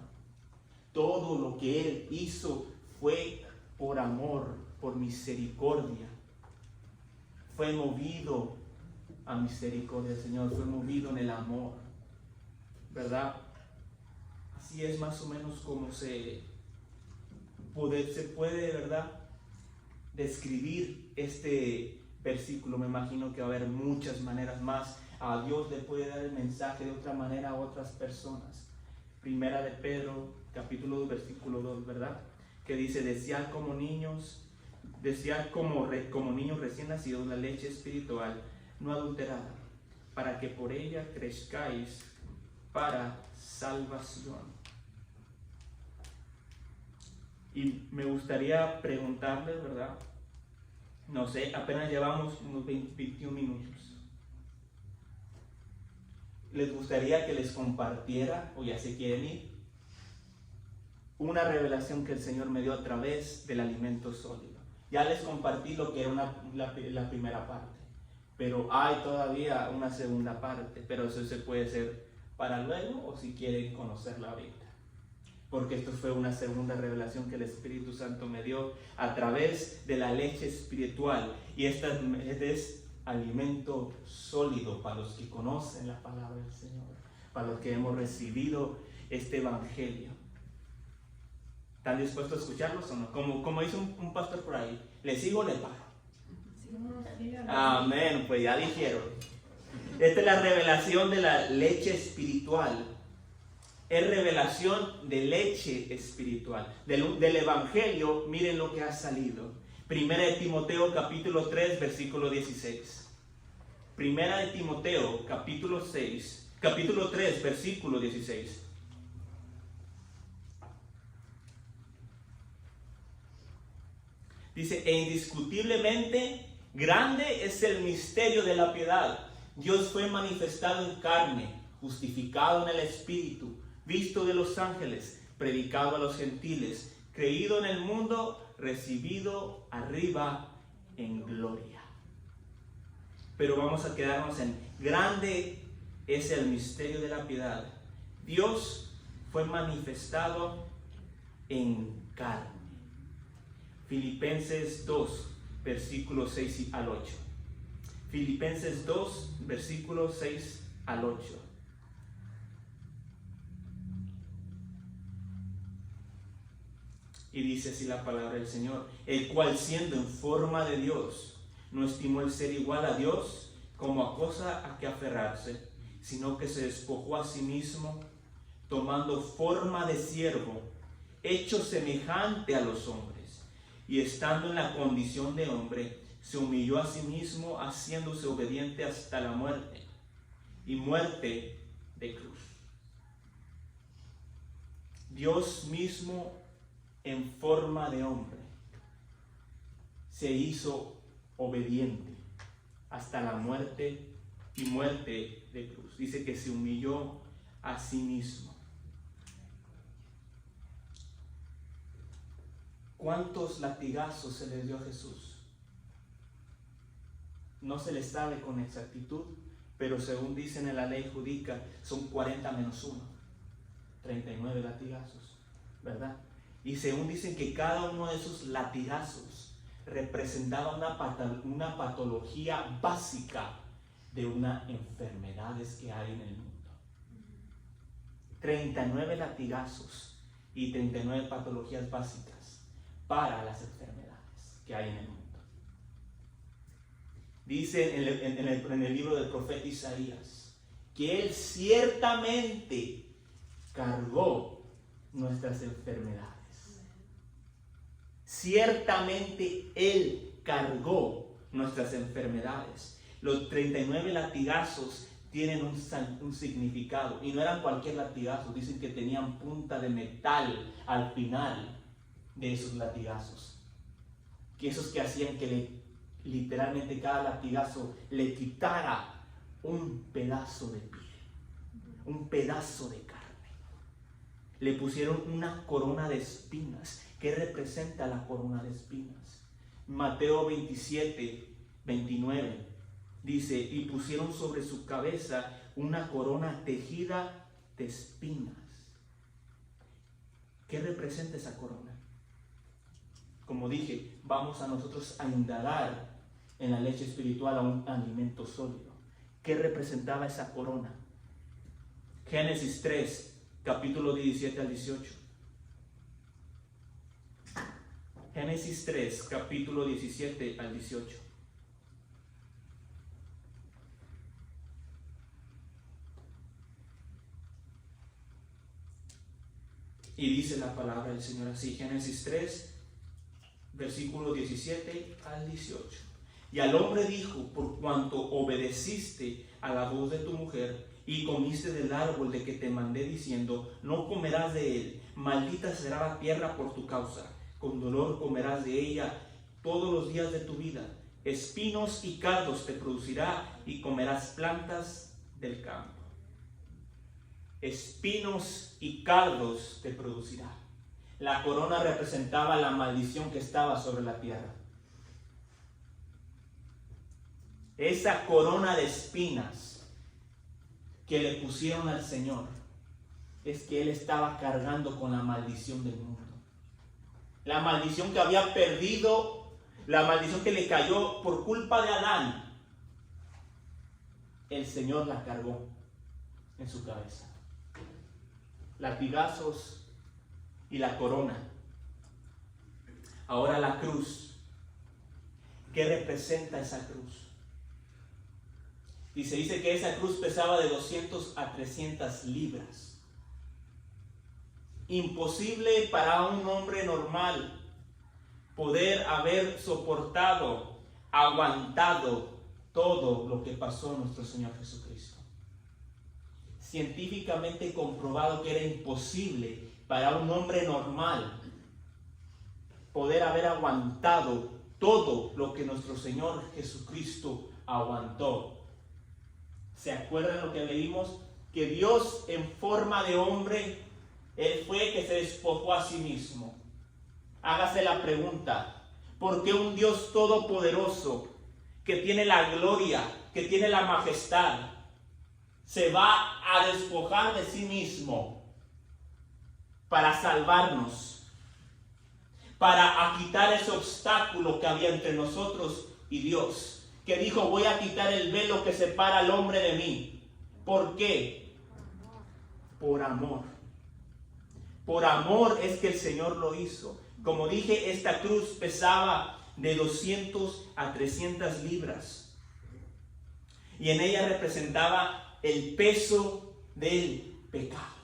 Todo lo que Él hizo fue por amor, por misericordia. Fue movido a misericordia, Señor, fue movido en el amor, ¿verdad? Así es más o menos como se puede, ¿verdad?, describir este versículo. Me imagino que va a haber muchas maneras más. A Dios le puede dar el mensaje de otra manera a otras personas. Primera de Pedro, capítulo 2, versículo 2, ¿verdad? Que dice, desear como niños recién nacidos la leche espiritual no adulterada, para que por ella crezcáis para salvación. Y me gustaría preguntarles, ¿verdad? No sé, apenas llevamos unos 21 minutos. ¿Les gustaría que les compartiera, o ya se quieren ir, una revelación que el Señor me dio a través del alimento sólido? Ya les compartí lo que era la primera parte, pero hay todavía una segunda parte, pero eso se puede hacer para luego o si quieren conocerla ahorita. Porque esto fue una segunda revelación que el Espíritu Santo me dio a través de la leche espiritual. Y este es alimento sólido para los que conocen la palabra del Señor, para los que hemos recibido este Evangelio. ¿Están dispuestos a escucharlos o no? Como dice un pastor por ahí, ¿le sigo o le paro? Amén, pues ya dijeron. Esta es la revelación de la leche espiritual. Es revelación de leche espiritual. Del Evangelio, miren lo que ha salido. Primera de Timoteo capítulo 3, versículo 16. Primera de Timoteo, capítulo 3, versículo 16. Dice, e indiscutiblemente grande es el misterio de la piedad. Dios fue manifestado en carne, justificado en el Espíritu, visto de los ángeles, predicado a los gentiles, creído en el mundo, recibido arriba en gloria. Pero vamos a quedarnos en grande es el misterio de la piedad. Dios fue manifestado en carne. Filipenses 2, versículos 6 al 8. Filipenses 2, versículos 6 al 8. Y dice así la palabra del Señor: el cual, siendo en forma de Dios, no estimó el ser igual a Dios como a cosa a que aferrarse, sino que se despojó a sí mismo, tomando forma de siervo, hecho semejante a los hombres, y estando en la condición de hombre, se humilló a sí mismo, haciéndose obediente hasta la muerte, y muerte de cruz. Dios mismo, en forma de hombre, se hizo obediente hasta la muerte y muerte de cruz. Dice que se humilló a sí mismo. ¿Cuántos latigazos se les dio a Jesús? No se les sabe con exactitud, pero según dicen en la ley judía, son 40 menos 1, 39 latigazos, ¿verdad? Y según dicen que cada uno de esos latigazos representaba una patología básica de unas enfermedades que hay en el mundo. 39 latigazos y 39 patologías básicas para las enfermedades que hay en el mundo. Dice en el libro del profeta Isaías que Él ciertamente cargó nuestras enfermedades. Ciertamente Él cargó nuestras enfermedades. Los 39 latigazos tienen un significado, y no eran cualquier latigazo. Dicen que tenían punta de metal al final de esos latigazos, que esos que hacían que literalmente cada latigazo le quitara un pedazo de piel, un pedazo de carne. Le pusieron una corona de espinas. ¿Qué representa la corona de espinas? Mateo 27, 29 dice, y pusieron sobre su cabeza una corona tejida de espinas. ¿Qué representa esa corona? Como dije, vamos a nosotros a indagar en la leche espiritual a un alimento sólido. ¿Qué representaba esa corona? Génesis 3, capítulo 17 al 18. Génesis 3, capítulo 17 al 18. Y dice la palabra del Señor así, Génesis 3, versículo 17 al 18. Y al hombre dijo, por cuanto obedeciste a la voz de tu mujer y comiste del árbol de que te mandé diciendo, no comerás de él, maldita será la tierra por tu causa, con dolor comerás de ella todos los días de tu vida, espinos y cardos te producirá y comerás plantas del campo. Espinos y cardos te producirá. La corona representaba la maldición que estaba sobre la tierra. Esa corona de espinas que le pusieron al Señor es que Él estaba cargando con la maldición del mundo. La maldición que había perdido, la maldición que le cayó por culpa de Adán, el Señor la cargó en su cabeza. Latigazos y la corona. Ahora la cruz. ¿Qué representa esa cruz? Dice que esa cruz pesaba de 200 a 300 libras. Imposible para un hombre normal poder haber soportado, aguantado todo lo que pasó en nuestro Señor Jesucristo. Científicamente comprobado que era imposible para un hombre normal poder haber aguantado todo lo que nuestro Señor Jesucristo aguantó. ¿Se acuerdan lo que leímos? Que Dios en forma de hombre, Él fue que se despojó a sí mismo. Hágase la pregunta, ¿por qué un Dios todopoderoso, que tiene la gloria, que tiene la majestad, se va a despojar de sí mismo para salvarnos, para quitar ese obstáculo que había entre nosotros y Dios? Que dijo, voy a quitar el velo que separa al hombre de mí. ¿Por qué? Por amor. Por amor es que el Señor lo hizo. Como dije, esta cruz pesaba de 200 a 300 libras. Y en ella representaba el peso del pecado.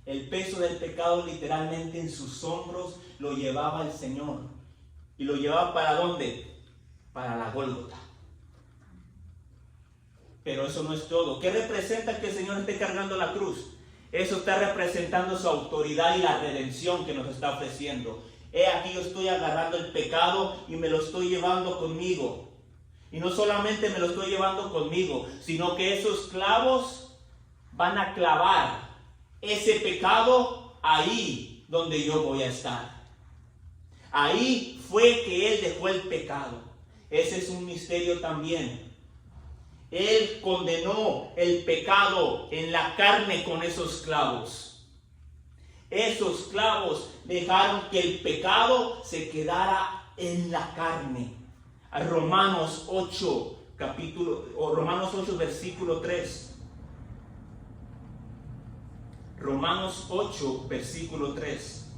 El peso del pecado literalmente en sus hombros lo llevaba el Señor. ¿Y lo llevaba para dónde? Para la Gólgota. Pero eso no es todo. ¿Qué representa que el Señor esté cargando la cruz? Eso está representando su autoridad y la redención que nos está ofreciendo. He aquí, yo estoy agarrando el pecado y me lo estoy llevando conmigo. Y no solamente me lo estoy llevando conmigo, sino que esos clavos van a clavar ese pecado ahí donde yo voy a estar. Ahí fue que Él dejó el pecado. Ese es un misterio también. Él condenó el pecado en la carne con esos clavos. Esos clavos dejaron que el pecado se quedara en la carne. Romanos 8, versículo 3. Romanos 8, versículo 3.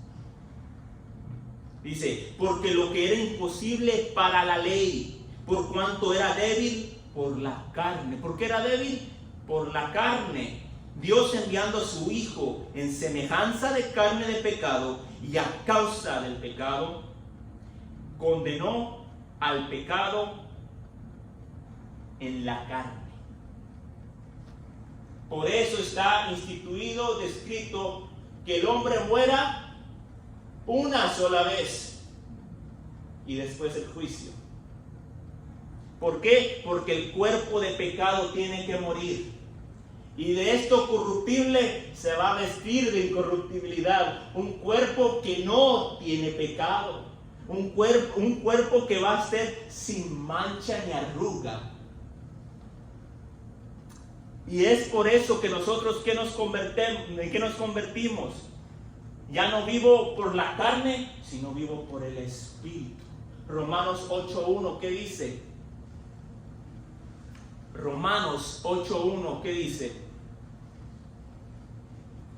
Dice, porque lo que era imposible para la ley, por cuanto era débil por la carne. ¿Por qué era débil? Por la carne. Dios, enviando a su Hijo en semejanza de carne de pecado y a causa del pecado, condenó al pecado en la carne. Por eso está instituido, descrito, que el hombre muera una sola vez y después el juicio. ¿Por qué? Porque el cuerpo de pecado tiene que morir. Y de esto corruptible se va a vestir de incorruptibilidad. Un cuerpo que no tiene pecado. Un cuerpo que va a ser sin mancha ni arruga. Y es por eso que nosotros ¿en qué nos convertimos? Ya no vivo por la carne, sino vivo por el Espíritu. Romanos 8.1, ¿qué dice? Romanos 8.1, ¿qué dice?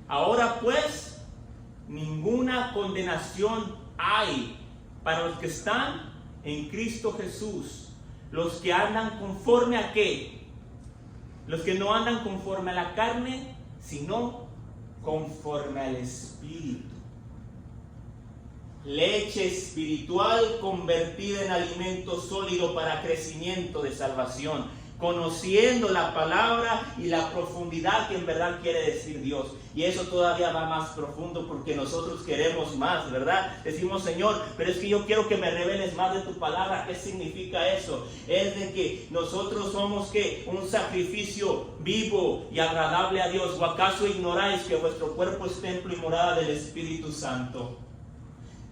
Ahora pues, ninguna condenación hay para los que están en Cristo Jesús. Los que andan conforme a ¿qué? Los que no andan conforme a la carne, sino conforme al Espíritu. Leche espiritual convertida en alimento sólido para crecimiento de salvación, conociendo la palabra y la profundidad que en verdad quiere decir Dios. Y eso todavía va más profundo porque nosotros queremos más, ¿verdad? Decimos, Señor, pero es que yo quiero que me reveles más de tu palabra. ¿Qué significa eso? Es de que nosotros somos ¿qué? Un sacrificio vivo y agradable a Dios. ¿O acaso ignoráis que vuestro cuerpo es templo y morada del Espíritu Santo?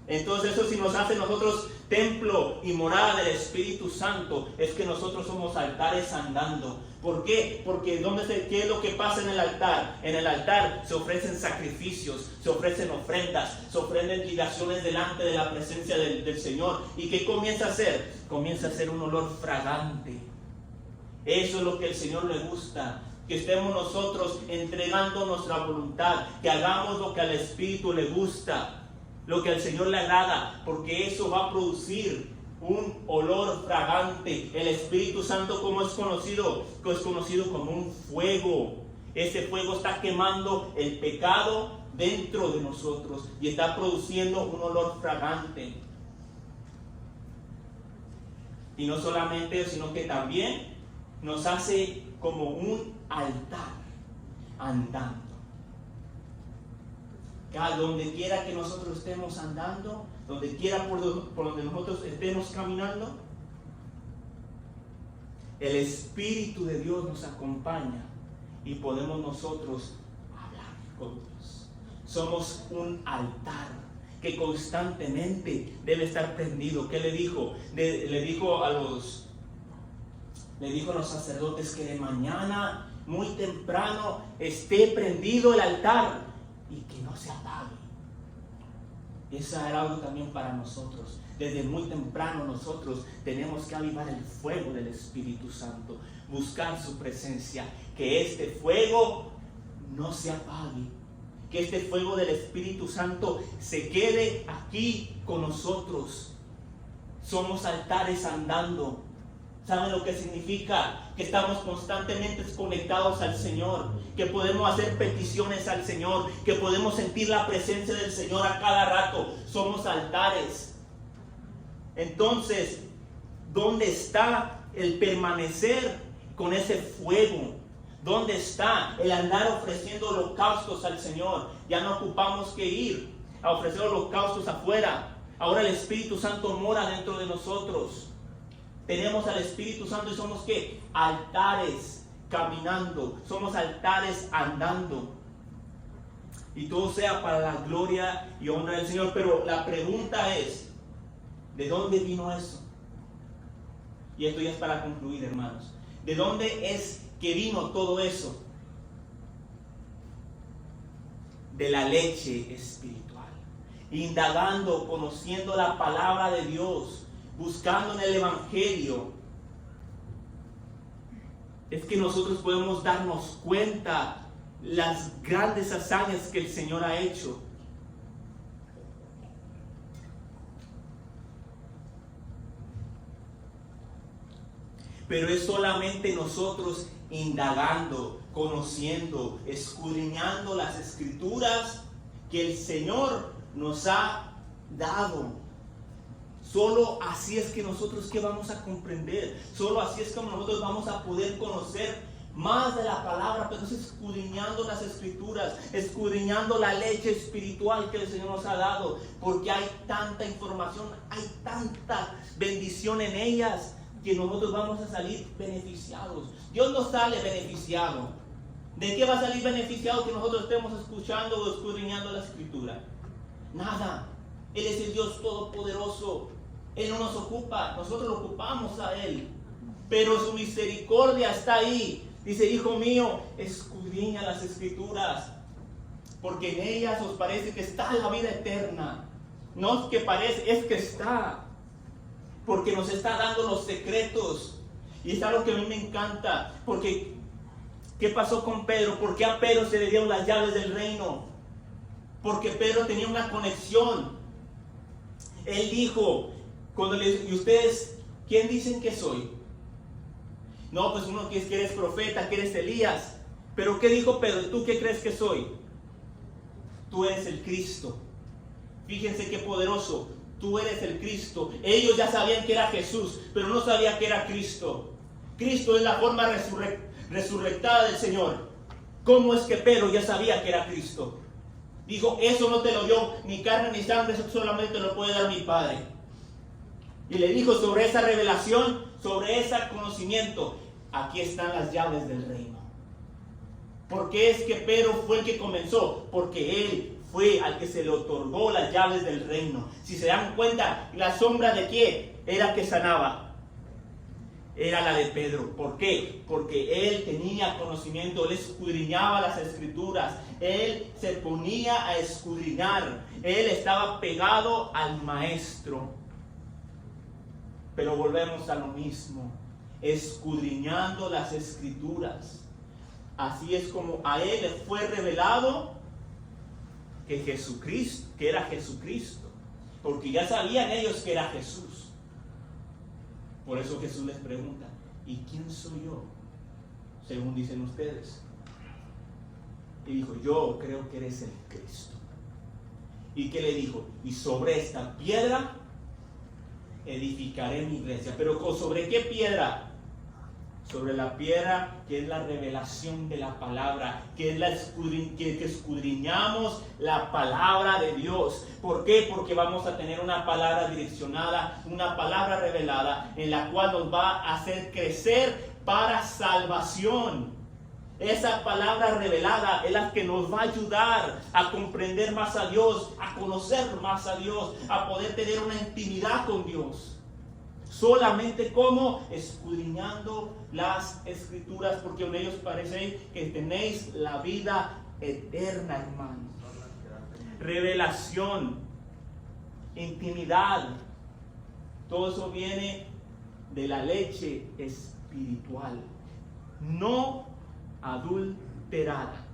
Entonces eso, si nos hace nosotros templo y morada del Espíritu Santo, es que nosotros somos altares andando. ¿Por qué? Porque ¿qué es lo que pasa en el altar? En el altar se ofrecen sacrificios, se ofrecen ofrendas, se ofrecen libaciones delante de la presencia del Señor. ¿Y qué comienza a hacer? Comienza a hacer un olor fragante. Eso es lo que el Señor le gusta. Que estemos nosotros entregando nuestra voluntad, que hagamos lo que al Espíritu le gusta, lo que al Señor le agrada, porque eso va a producir un olor fragante. El Espíritu Santo, ¿cómo es conocido? Es conocido como un fuego. Ese fuego está quemando el pecado dentro de nosotros y está produciendo un olor fragante. Y no solamente eso, sino que también nos hace como un altar andando. Donde quiera que nosotros estemos andando, donde quiera por donde nosotros estemos caminando, el Espíritu de Dios nos acompaña y podemos nosotros hablar con Dios. Somos un altar que constantemente debe estar prendido. ¿Qué le dijo? Le dijo a los sacerdotes que de mañana, muy temprano, esté prendido el altar y que no se apague. Eso era algo también para nosotros. Desde muy temprano nosotros tenemos que avivar el fuego del Espíritu Santo, buscar su presencia, que este fuego no se apague, que este fuego del Espíritu Santo se quede aquí con nosotros. Somos altares andando. ¿Saben lo que significa? Que estamos constantemente conectados al Señor, que podemos hacer peticiones al Señor, que podemos sentir la presencia del Señor a cada rato. Somos altares. Entonces, ¿dónde está el permanecer con ese fuego? ¿Dónde está el andar ofreciendo holocaustos al Señor? Ya no ocupamos que ir a ofrecer holocaustos afuera. Ahora el Espíritu Santo mora dentro de nosotros. Tenemos al Espíritu Santo y somos ¿qué? Altares caminando. Somos altares andando. Y todo sea para la gloria y honra del Señor. Pero la pregunta es, ¿de dónde vino eso? Y esto ya es para concluir, hermanos. ¿De dónde es que vino todo eso? De la leche espiritual. Indagando, conociendo la palabra de Dios, buscando en el Evangelio. Es que nosotros podemos darnos cuenta las grandes hazañas que el Señor ha hecho. Pero es solamente nosotros indagando, conociendo, escudriñando las Escrituras que el Señor nos ha dado. Solo así es que nosotros ¿qué vamos a comprender? Solo así es como nosotros vamos a poder conocer más de la palabra, pero es escudriñando las Escrituras, escudriñando la leche espiritual que el Señor nos ha dado, porque hay tanta información, hay tanta bendición en ellas, que nosotros vamos a salir beneficiados. Dios no sale beneficiado. ¿De qué va a salir beneficiado que nosotros estemos escuchando o escudriñando la Escritura? Nada. Él es el Dios todopoderoso. Él no nos ocupa, nosotros lo ocupamos a Él. Pero su misericordia está ahí. Dice, hijo mío, escudriña las Escrituras, porque en ellas os parece que está la vida eterna. No es que parece, es que está. Porque nos está dando los secretos. Y es algo que a mí me encanta. Porque, ¿qué pasó con Pedro? ¿Por qué a Pedro se le dieron las llaves del reino? Porque Pedro tenía una conexión. Él dijo, ¿y ustedes quién dicen que soy? No, pues uno que eres profeta, que eres Elías. Pero ¿qué dijo Pedro? ¿Tú qué crees que soy? Tú eres el Cristo. Fíjense qué poderoso. Tú eres el Cristo. Ellos ya sabían que era Jesús, pero no sabían que era Cristo. Cristo es la forma resurrectada del Señor. ¿Cómo es que Pedro ya sabía que era Cristo? Dijo, eso no te lo dio ni carne ni sangre, eso solamente lo puede dar mi Padre. Y le dijo sobre esa revelación, sobre ese conocimiento, aquí están las llaves del reino. ¿Por qué es que Pedro fue el que comenzó? Porque él fue al que se le otorgó las llaves del reino. Si se dan cuenta, la sombra de quién era que sanaba, era la de Pedro. ¿Por qué? Porque él tenía conocimiento, él escudriñaba las Escrituras, él se ponía a escudriñar, él estaba pegado al maestro. Pero volvemos a lo mismo, escudriñando las Escrituras. Así es como a él le fue revelado que Jesucristo, que era Jesucristo, porque ya sabían ellos que era Jesús. Por eso Jesús les pregunta, ¿y quién soy yo? Según dicen ustedes. Y dijo, yo creo que eres el Cristo. ¿Y qué le dijo? Y sobre esta piedra edificaré mi iglesia. Pero ¿sobre qué piedra? Sobre la piedra que es la revelación de la palabra, que es que escudriñamos la palabra de Dios. ¿Por qué? Porque vamos a tener una palabra direccionada, una palabra revelada, en la cual nos va a hacer crecer para salvación. Esa palabra revelada es la que nos va a ayudar a comprender más a Dios, a conocer más a Dios, a poder tener una intimidad con Dios. Solamente como escudriñando las escrituras, porque en ellos parece que tenéis la vida eterna, hermanos. Revelación, intimidad, todo eso viene de la leche espiritual, no adulterada.